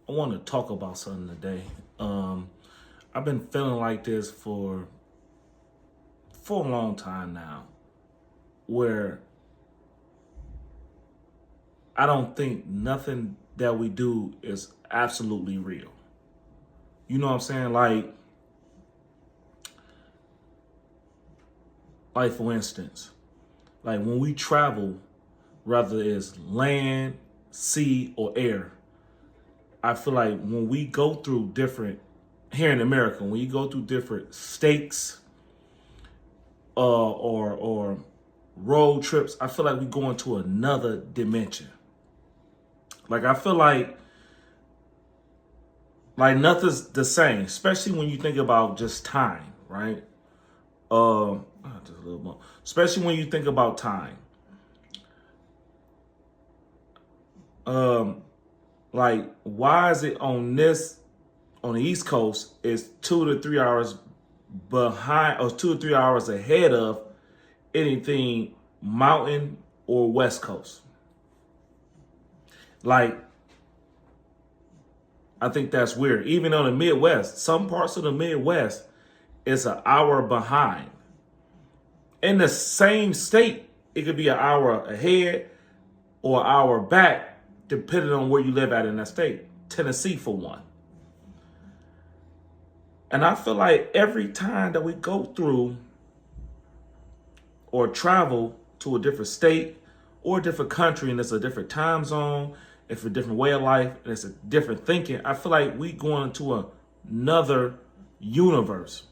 I want to talk about something today. I've been feeling like this for a long time now, where I don't think nothing that we do is absolutely real. You know what I'm saying? Like for instance, like when we travel, whether it's land, sea, or air, I feel like when we go through different here in America, when you go through different states or road trips, I feel like we go into another dimension. Like I feel like nothing's the same, especially when you think about just time, right? Just a little more. Especially when you think about time. Um, like why is it on the East Coast is 2 to 3 hours behind or 2 or 3 hours ahead of anything mountain or West Coast? Like I think that's weird. Even on the Midwest, some parts of the Midwest is an hour behind. In the same state, it could be an hour ahead or an hour back, depending on where you live at in that state. Tennessee, for one. And I feel like every time that we go through or travel to a different state or a different country and it's a different time zone, it's a different way of life, and it's a different thinking, I feel like we going into another universe,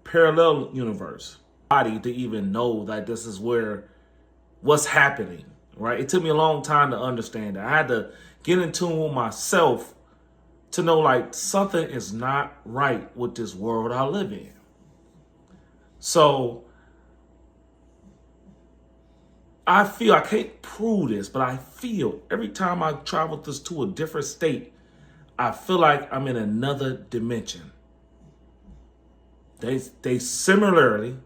parallel universe. Body to even know that this is what's happening, right? It took me a long time to understand that. I had to get in tune with myself to know like something is not right with this world I live in. So I feel, I can't prove this, but I feel every time I travel to a different state, I feel like I'm in another dimension. They similarly,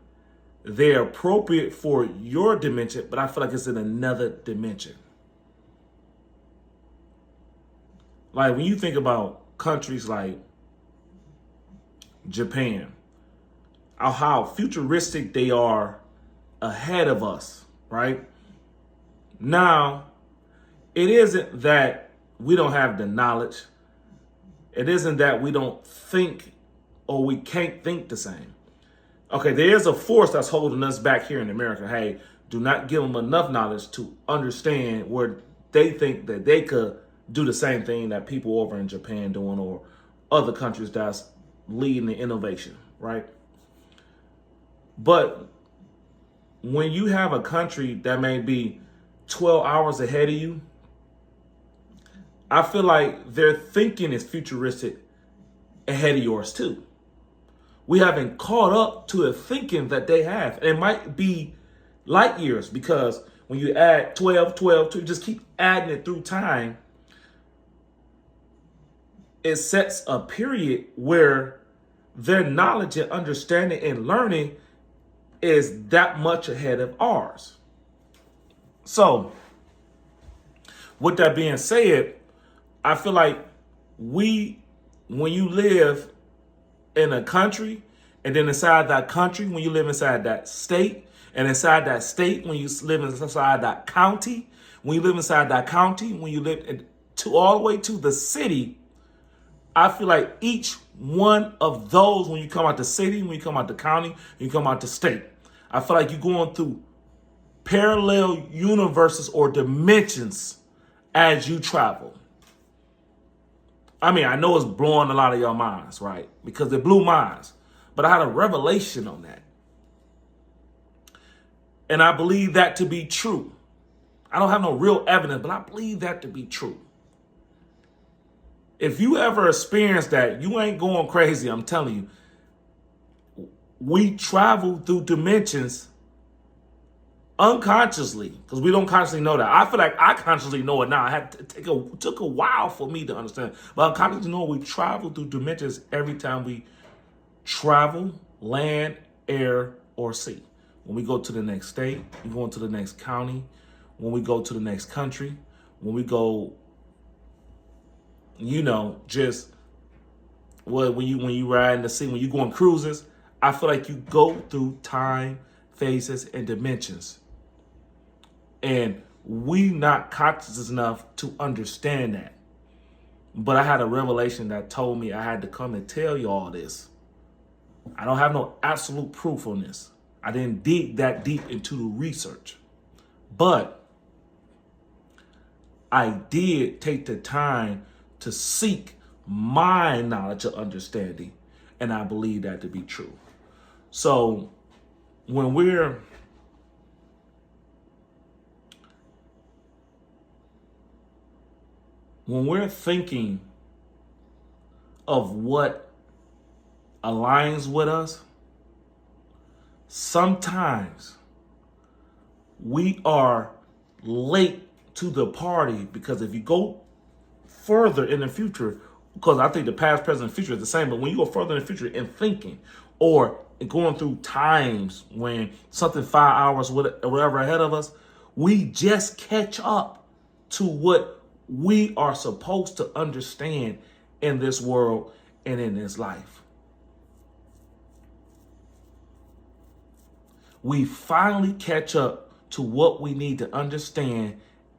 they're appropriate for your dimension, but I feel like it's in another dimension. Like when you think about countries like Japan, how futuristic they are ahead of us, right? Now, it isn't that we don't have the knowledge. It isn't that we don't think or we can't think the same. Okay, there is a force that's holding us back here in America. Hey, do not give them enough knowledge to understand where they think that they could do the same thing that people over in Japan doing or other countries that's leading the innovation, right? But when you have a country that may be 12 hours ahead of you, I feel like their thinking is futuristic ahead of yours too. We haven't caught up to the thinking that they have. And it might be light years because when you add 12, 12, to just keep adding it through time, it sets a period where their knowledge and understanding and learning is that much ahead of ours. So, with that being said, I feel like when you live in a country, and then inside that country, when you live inside that state, and inside that state, when you live inside that county, when you live inside that county, when you live to all the way to the city, I feel like each one of those, when you come out the city, when you come out the county, when you come out the state, I feel like you're going through parallel universes or dimensions as you travel. I mean, I know it's blowing a lot of your minds, right? Because it blew minds. But I had a revelation on that. And I believe that to be true. I don't have no real evidence, but I believe that to be true. If you ever experience that, you ain't going crazy, I'm telling you. We travel through dimensions unconsciously, because we don't consciously know that. I feel like I consciously know it now. I had to took a while for me to understand, but unconsciously know we travel through dimensions every time we travel, land, air, or sea. When we go to the next state, we go into the next county. When we go to the next country, when we go just when you ride in the sea, when you go on cruises, I feel like you go through time, phases, and dimensions. And we not conscious enough to understand that. But I had a revelation that told me I had to come and tell you all this. I don't have no absolute proof on this. I didn't dig that deep into the research. But I did take the time to seek my knowledge of understanding, and I believe that to be true. So when we're thinking of what aligns with us, sometimes we are late to the party, because if you go further in the future, because I think the past, present, and future is the same, but when you go further in the future in thinking or going through times when something 5 hours or whatever ahead of us, we just catch up to what we are supposed to understand in this world and in this life. We finally catch up to what we need to understand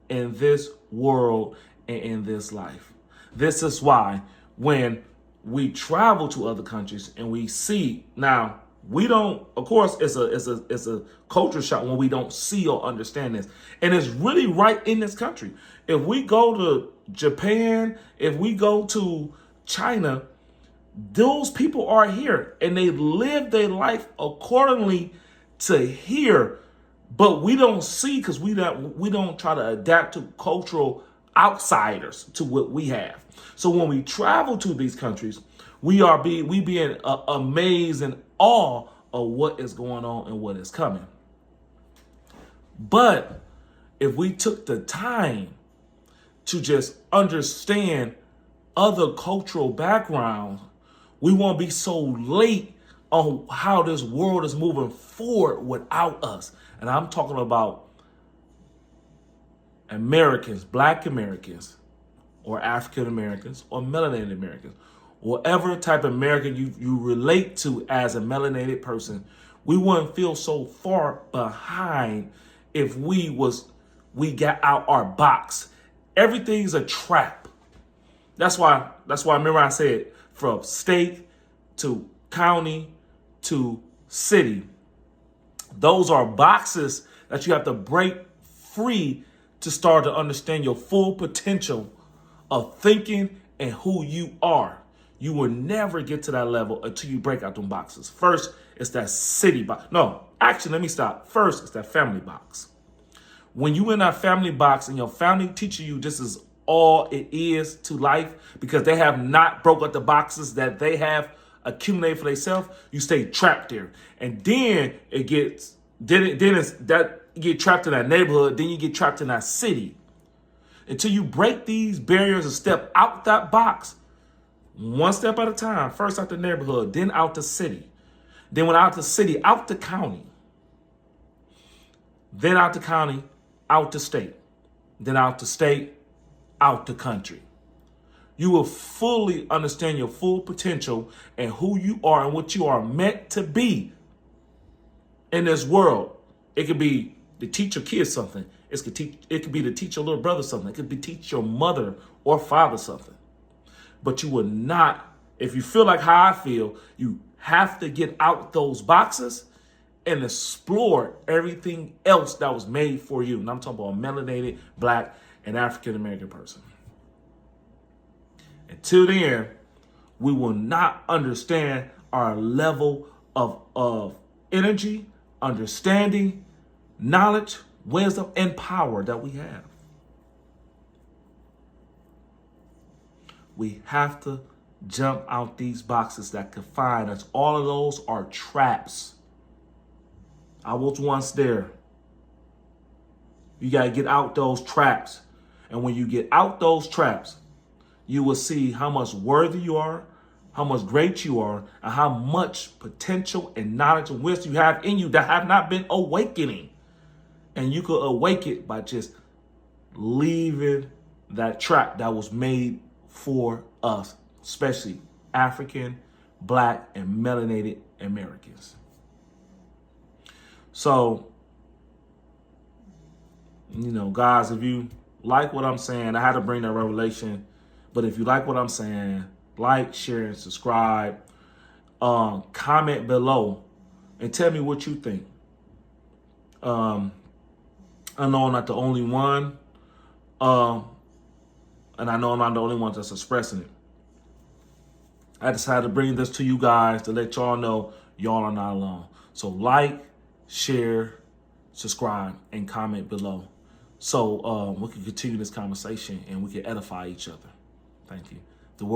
in this world and in this life. This is why when we travel to other countries and we see, now we don't, of course, it's a culture shock when we don't see or understand this. And it's really right in this country. If we go to Japan, if we go to China, those people are here and they live their life accordingly to here, but we don't see, because we don't try to adapt to cultural outsiders to what we have. So when we travel to these countries, we being amazed and awe of what is going on and what is coming. But if we took the time to just understand other cultural backgrounds, we won't be so late on how this world is moving forward without us. And I'm talking about Americans, Black Americans, or African Americans, or melanated Americans, whatever type of American you relate to as a melanated person. We wouldn't feel so far behind if we got out our box. Everything's a trap. That's why remember I said from state to county to city. Those are boxes that you have to break free to start to understand your full potential of thinking and who you are. You will never get to that level until you break out them boxes. First, it's that city box. No, actually, let me stop. First, it's that family box. When you in that family box and your family teaching you this is all it is to life, because they have not broke up the boxes that they have accumulated for themselves, you stay trapped there. And then you get trapped in that neighborhood, then you get trapped in that city. Until you break these barriers and step out that box, one step at a time, first out the neighborhood, then out the city. Then when out the city, out the county. Then out the county, out the state. Then out the state, out the country. You will fully understand your full potential and who you are and what you are meant to be in this world. It could be to teach your kids something. It could be to teach your little brother something. It could be to teach your mother or father something. But you will not, if you feel like how I feel, you have to get out those boxes and explore everything else that was made for you. And I'm talking about a melanated, Black, and African American person. Until then, we will not understand our level of energy, understanding, knowledge, wisdom, and power that we have. We have to jump out these boxes that confine us. All of those are traps. I was once there. You got to get out those traps. And when you get out those traps, you will see how much worthy you are, how much great you are, and how much potential and knowledge and wisdom you have in you that have not been awakening. And you could awaken by just leaving that trap that was made for us, especially African, Black, and melanated Americans. So, guys, if you like what I'm saying, I had to bring that revelation. But if you like what I'm saying, like, share, and subscribe. Comment below and tell me what you think. I know I'm not the only one. And I know I'm not the only one that's expressing it. I decided to bring this to you guys to let y'all know y'all are not alone. So like, share, subscribe, and comment below. So we can continue this conversation and we can edify each other. Thank you.